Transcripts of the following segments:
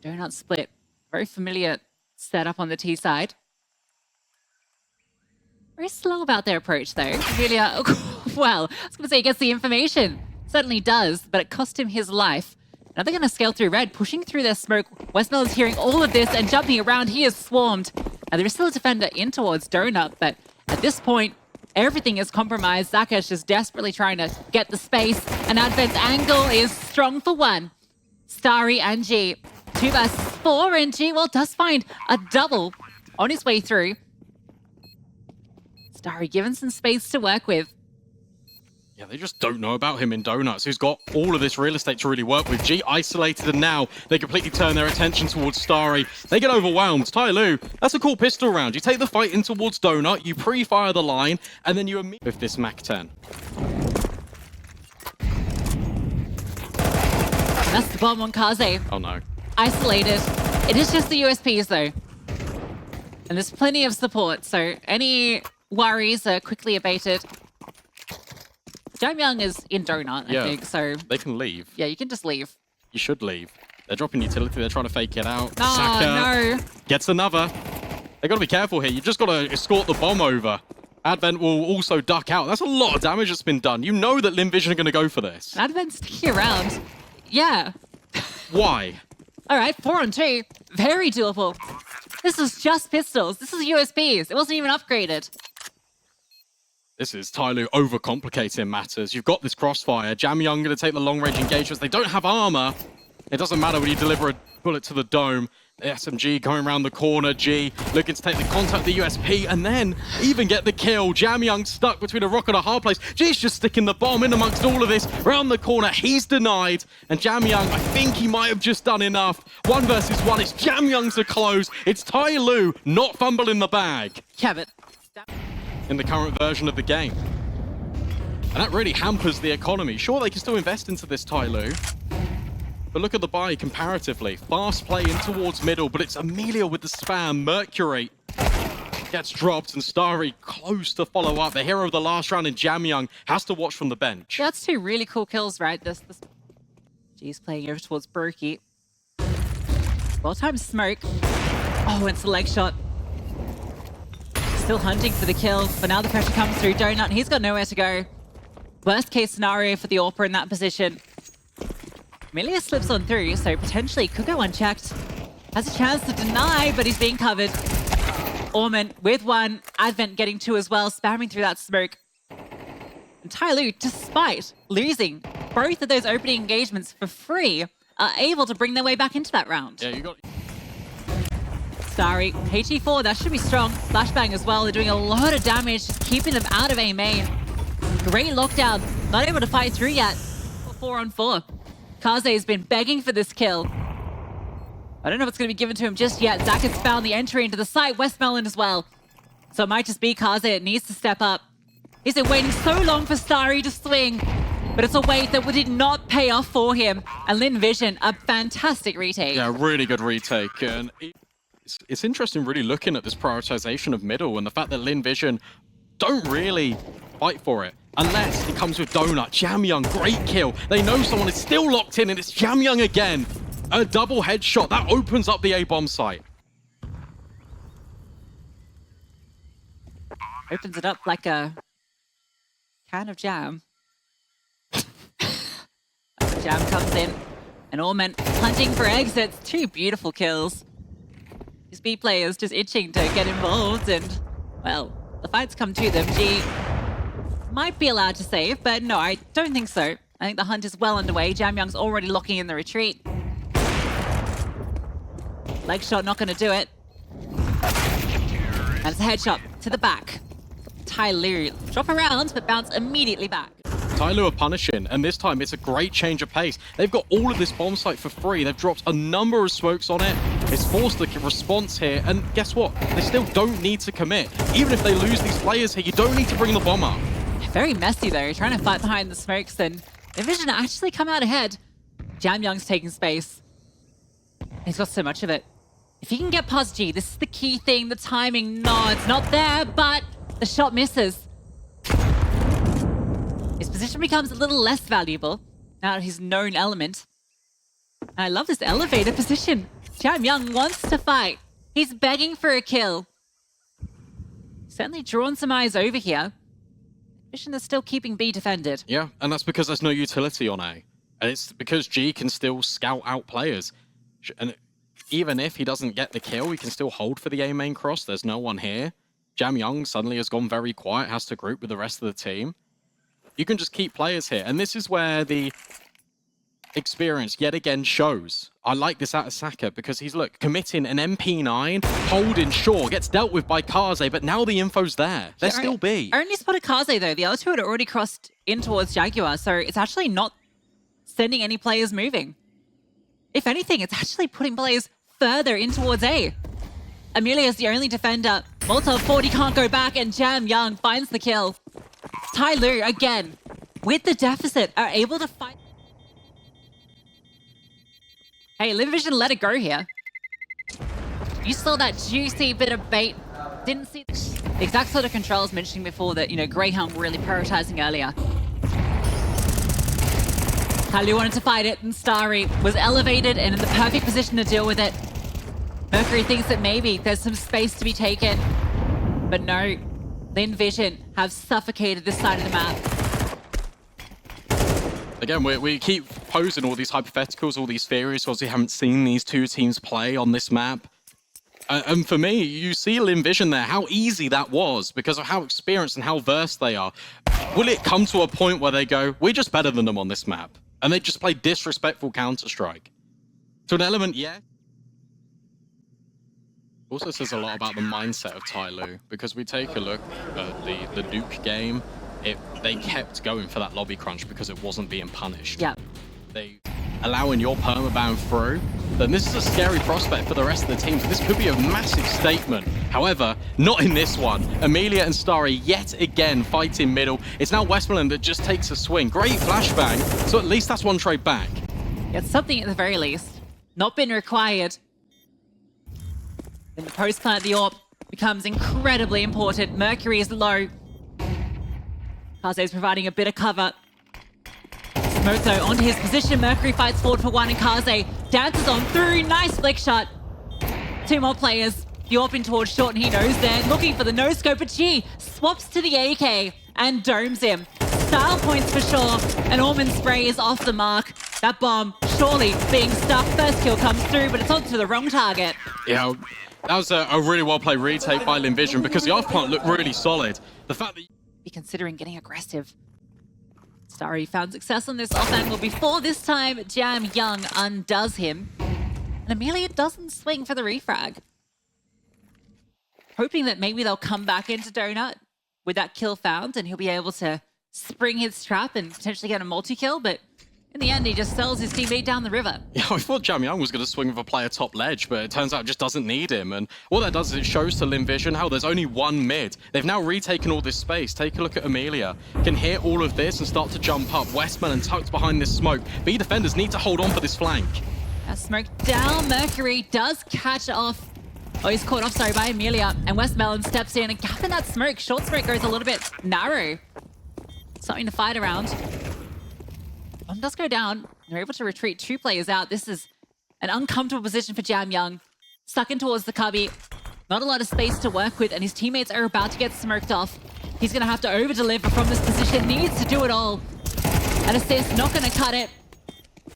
Donut split. Very familiar setup on the T side. Very slow about their approach, though. Amelia, well, I was going to say he gets the information. Certainly does, but it cost him his life. Now they're going to scale through red, pushing through their smoke. Westmel is hearing all of this and jumping around. He is swarmed. Now there is still a defender in towards Donut, but at this point, everything is compromised. Zakash is desperately trying to get the space. And Advent's angle is strong for one. Starry and G. 2 versus 4, and G, well, does find a double on his way through. Starry given some space to work with. Yeah, they just don't know about him in Donuts, who's got all of this real estate to really work with. G isolated, and now they completely turn their attention towards Starry. They get overwhelmed. TYLOO, that's a cool pistol round. You take the fight in towards Donut, you pre-fire the line, and then you immediately with this MAC-10. That's the bomb on Kaze. Oh no. Isolated. It is just the USPs though. And there's plenty of support, so any worries are quickly abated. Jamyang is in Donut, I think, so... They can leave. Yeah, you can just leave. You should leave. They're dropping utility, they're trying to fake it out. Oh, Saka no. Gets another. They gotta be careful here. You just gotta escort the bomb over. Advent will also duck out. That's a lot of damage that's been done. You know that Lynn Vision are gonna go for this. Advent's sticking around. Yeah. Why? All right, 4 on 2. Very doable. This is just pistols. This is USBs. It wasn't even upgraded. This is TYLOO overcomplicating matters. You've got this crossfire. Jamyang going to take the long-range engagements. They don't have armor. It doesn't matter when you deliver a bullet to the dome. The SMG going around the corner. G looking to take the contact, the USP, and then even get the kill. Jamyang stuck between a rock and a hard place. G's just sticking the bomb in amongst all of this. Around the corner, he's denied. And Jamyang, I think he might have just done enough. 1 versus 1. It's Jamyang to close. It's TYLOO not fumbling the bag. Yeah, but... in the current version of the game. And that really hampers the economy. Sure, they can still invest into this TYLOO, but look at the buy comparatively. Fast play in towards middle, but it's Amelia with the spam. Mercury gets dropped, and Starry close to follow up. The hero of the last round in Jamyang has to watch from the bench. Yeah, that's 2 really cool kills, right? This G's playing over towards Brokey. Well-timed smoke. Oh, it's a leg shot. Still hunting for the kill, but now the pressure comes through Donut, and he's got nowhere to go. Worst case scenario for the AWPer in that position. Amelia slips on through, so potentially could go unchecked. Has a chance to deny, but he's being covered. Orman with 1, Advent getting 2 as well, spamming through that smoke. And TYLOO, despite losing both of those opening engagements for free, are able to bring their way back into that round. Yeah, you got... Starry, HE4, that should be strong. Flashbang as well, they're doing a lot of damage, just keeping them out of A main. Great lockdown, not able to fight through yet. 4 on 4. Kaze has been begging for this kill. I don't know what's going to be given to him just yet. Zach has found the entry into the site, Westmelon as well. So it might just be Kaze, it needs to step up. He's been waiting so long for Starry to swing, but it's a wait that did not pay off for him. And Lynn Vision, a fantastic retake. Yeah, really good retake. And it's interesting really looking at this prioritization of middle and the fact that Lynn Vision don't really fight for it unless it comes with Donut. Jamyang, great kill. They know someone is still locked in, and it's Jamyang again. A double headshot. That opens up the A-bomb site. Opens it up like a can of jam. Jam comes in, and Orman hunting for exits. 2 beautiful kills. His B players just itching to get involved, and, well, the fights come to them. G might be allowed to save, but no, I don't think so. I think the hunt is well underway. Jamyang's already locking in the retreat. Leg shot not going to do it. And it's a headshot to the back. TYLOO drop around, but bounce immediately back. TYLOO are punishing, and this time it's a great change of pace. They've got all of this bomb site for free. They've dropped a number of smokes on it. It's forced a response here, and guess what? They still don't need to commit. Even if they lose these players here, you don't need to bring the bomb up. Very messy though, trying to fight behind the smokes, and Vision actually come out ahead. Jamyang's taking space. He's got so much of it. If he can get past G, this is the key thing, the timing. No, it's not there, but the shot misses. His position becomes a little less valuable now that he's known element. And I love this elevator position. Jamyang wants to fight. He's begging for a kill. Certainly drawn some eyes over here. Vision is still keeping B defended. Yeah, and that's because there's no utility on A. And it's because G can still scout out players. And even if he doesn't get the kill, he can still hold for the A main cross. There's no one here. Jamyang suddenly has gone very quiet, has to group with the rest of the team. You can just keep players here. And this is where the experience yet again shows. I like this out of Saka because he's, look, committing an MP9, holding Shaw, gets dealt with by Kaze, but now the info's there. They're still B. I only spotted Kaze though. The other two had already crossed in towards Jaguar, so it's actually not sending any players moving. If anything, it's actually putting players further in towards A. Amelia is the only defender. Molotov 40 can't go back, and Jamyang finds the kill. TYLOO, again, with the deficit, are able to fight. Hey, Live Vision let it go here. You saw that juicy bit of bait. Didn't see the exact sort of controls mentioning before that, you know, Grayhound were really prioritizing earlier. TYLOO wanted to fight it, and Starry was elevated and in the perfect position to deal with it. Mercury thinks that maybe there's some space to be taken, but no. Lynn Vision have suffocated this side of the map. Again, we keep posing all these hypotheticals, all these theories, because we haven't seen these two teams play on this map. And for me, you see Lynn Vision there, how easy that was because of how experienced and how versed they are. Will it come to a point where they go, we're just better than them on this map? And they just play disrespectful Counter-Strike? To an element, yeah. Also says a lot about the mindset of TYLOO, because we take a look at the Duke game. They kept going for that lobby crunch because it wasn't being punished. Yeah. They allowing your permaban through, then this is a scary prospect for the rest of the teams. This could be a massive statement. However, not in this one. Amelia and Starry yet again fighting middle. It's now Westmoreland that just takes a swing. Great flashbang, so at least that's one trade back. It's something at the very least. Not been required. And the post-plant, the AWP becomes incredibly important. Mercury is low. Kaze is providing a bit of cover. Smoke though onto his position. Mercury fights forward for one, and Kaze dances on through. Nice flick shot. Two more players. The AWP in towards short, and he knows they're looking for the no-scope, but G swaps to the AK and domes him. Style points for sure, and Orman spray is off the mark. That bomb surely being stuck. First kill comes through, but it's onto the wrong target. Yeah, that was a really well-played retake by Lynn Vision because the off plant looked really solid. The fact that be considering getting aggressive. Starry found success on this off angle before. This time Jamyang undoes him, and Amelia doesn't swing for the refrag. Hoping that maybe they'll come back into Donut with that kill found and he'll be able to spring his trap and potentially get a multi-kill, but in the end he just sells his teammate down the river. Yeah, I thought Jamyang was going to swing with a player top ledge, but it turns out it just doesn't need him. And what that does is it shows to Lynn Vision how there's only one mid. They've now retaken all this space. Take a look at Amelia. Can hear all of this and start to jump up. Westmoreland tucked behind this smoke. B defenders need to hold on for this flank. Smoke down. Mercury does catch off. Oh, he's caught off, sorry, by Amelia. And Westmoreland steps in and gap in that smoke. Short smoke goes a little bit narrow. Something to fight around. One does go down. They're able to retreat two players out. This is an uncomfortable position for Jamyang. Stuck in towards the cubby. Not a lot of space to work with, and his teammates are about to get smoked off. He's going to have to over-deliver from this position. Needs to do it all. An assist, not going to cut it.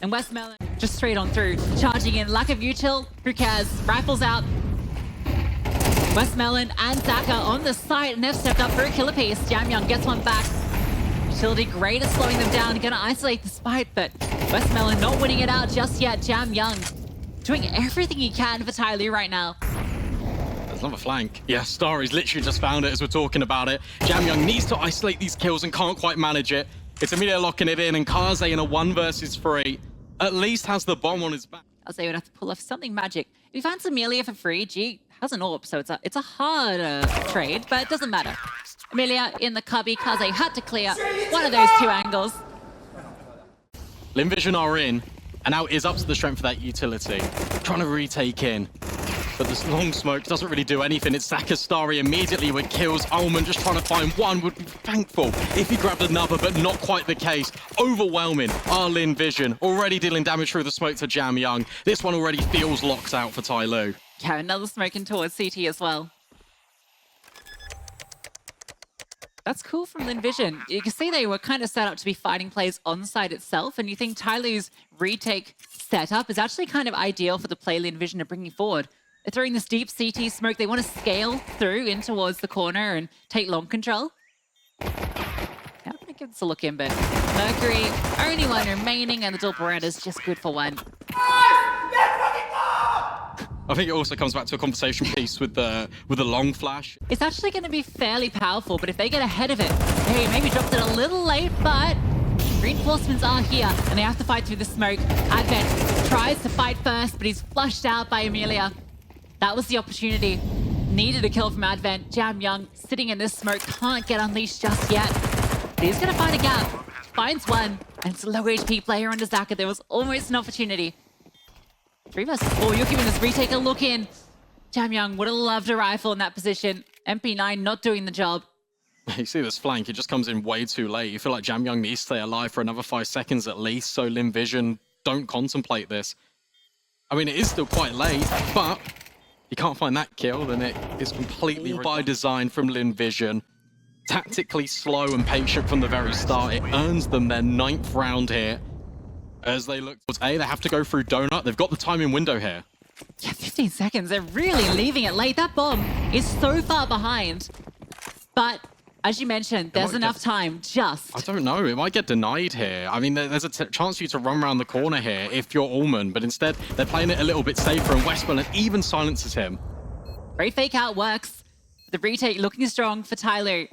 And Westmoreland just straight on through. Charging in. Lack of util. Who cares? Rifles out. Westmoreland and Zaka on the site, and they've stepped up for a kill apiece. Jamyang gets one back. Utility great at slowing them down. Gonna isolate the spite, but Westmoreland not winning it out just yet. Jamyang doing everything he can for TYLOO right now. There's another flank. Yeah, Starry's literally just found it as we're talking about it. Jamyang needs to isolate these kills and can't quite manage it. It's Amelia locking it in, and Kaze in a 1 versus 3 at least has the bomb on his back. I'll say he would have to pull off something magic. If he finds Amelia for free, G has an AWP, so it's a hard trade, but it doesn't matter. Amelia in the cubby. Kaze had to clear one of those two angles. Lynn Vision are in, and now is up to the strength of that utility. Trying to retake in. But this long smoke doesn't really do anything. It's Zakastari immediately with kills. Ullman just trying to find one. Would be thankful if he grabbed another, but not quite the case. Overwhelming. Lynn Vision already dealing damage through the smoke to Jam Young. This one already feels locked out for TYLOO. Yeah, another smoking towards CT as well. That's cool from Lynn Vision. You can see they were kind of set up to be fighting plays on site itself, and you think TYLOO's retake setup is actually kind of ideal for the play Lynn Vision are bringing forward. They're throwing this deep CT smoke. They want to scale through in towards the corner and take long control. Yeah, I'm going to give this a look in, but Mercury, only one remaining, and the double is just good for one. I think it also comes back to a conversation piece with the long flash. It's actually going to be fairly powerful, but if they get ahead of it, hey, maybe dropped it a little late, but reinforcements are here, and they have to fight through the smoke. Advent tries to fight first, but he's flushed out by Amelia. That was the opportunity. Needed a kill from Advent. Jam Young sitting in this smoke, can't get unleashed just yet. But he's going to find a gap. Finds one, and it's a low HP player under Zaka. There was almost an opportunity. 3 versus 4, you're giving this retake a look in. Jam Young would have loved a rifle in that position. MP9 not doing the job. You see this flank, it just comes in way too late. You feel like Jam Young needs to stay alive for another 5 seconds at least, so Lynn Vision don't contemplate this. I mean, it is still quite late, but you can't find that kill, then it is completely by design from Lynn Vision. Tactically slow and patient from the very start. It earns them their 9th round here. As they look towards A, they have to go through Donut. They've got the timing window here. Yeah, 15 seconds. They're really leaving it late. That bomb is so far behind. But as you mentioned, there's enough time just... I don't know. It might get denied here. I mean, there's a chance for you to run around the corner here if you're Ullman, but instead they're playing it a little bit safer, and Westmoreland even silences him. Great fake out works. The retake looking strong for TYLOO.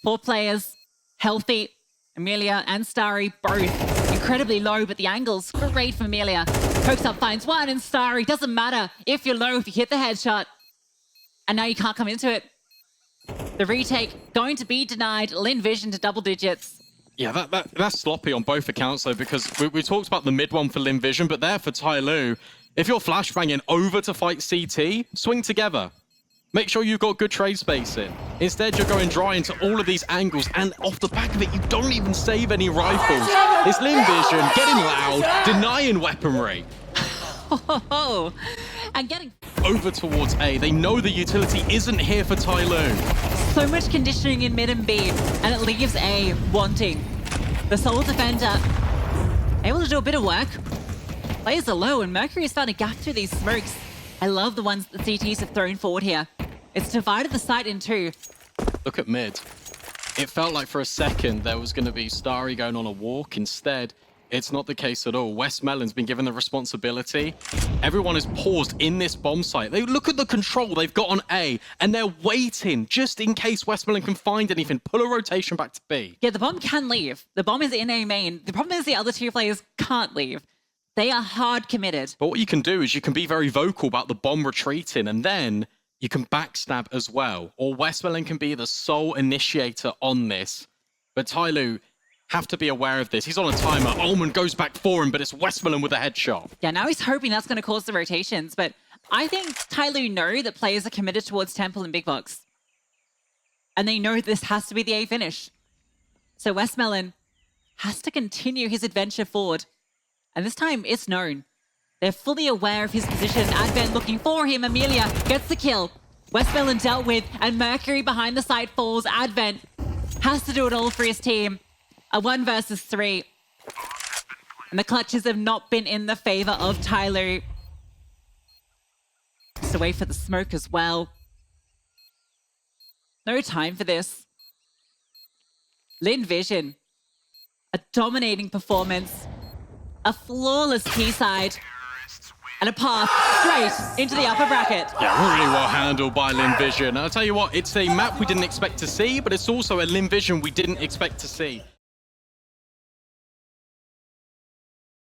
4 players, healthy. Amelia and Starry both incredibly low, but the angle's great for Amelia. Pokes up, finds one, and Starry, doesn't matter if you're low, if you hit the headshot. And now you can't come into it. The retake going to be denied. Lynn Vision to double digits. Yeah, that's sloppy on both accounts, though, because we talked about the mid one for Lynn Vision, but there for TYLOO, if you're flashbanging over to fight CT, swing together. Make sure you've got good trade spacing. Instead, you're going dry into all of these angles, and off the back of it, you don't even save any rifles. It's Lynn Vision getting loud, denying weaponry. And getting over towards A. They know the utility isn't here for TYLOO. So much conditioning in mid and B, and it leaves A wanting. The sole defender able to do a bit of work. Players are low, and Mercury is starting to gap through these smokes. I love the ones that CTs have thrown forward here. It's divided the site in 2. Look at mid. It felt like for a second there was going to be Starry going on a walk. Instead, it's not the case at all. Westmoreland's been given the responsibility. Everyone is paused in this bomb site. They look at the control they've got on A, and they're waiting just in case Westmoreland can find anything. Pull a rotation back to B. Yeah, the bomb can leave. The bomb is in A main. The problem is the other 2 players can't leave. They are hard committed. But what you can do is you can be very vocal about the bomb retreating, and then you can backstab as well. Or Westmoreland can be the sole initiator on this. But TYLOO have to be aware of this. He's on a timer. Ullman goes back for him, but it's Westmoreland with a headshot. Yeah, now he's hoping that's going to cause the rotations. But I think TYLOO know that players are committed towards Temple and Big Box. And they know this has to be the A finish. So Westmoreland has to continue his adventure forward. And this time, it's known. They're fully aware of his position. Advent looking for him. Amelia gets the kill. Westmoreland dealt with, and Mercury behind the site falls. Advent has to do it all for his team. A 1 versus 3. And the clutches have not been in the favor of TYLOO. Just away for the smoke as well. No time for this. Lynn Vision. A dominating performance. A flawless T-side. And a path straight into the upper bracket. Yeah, really well handled by Lynn Vision. I'll tell you what, it's a map we didn't expect to see, but it's also a Lynn Vision we didn't expect to see.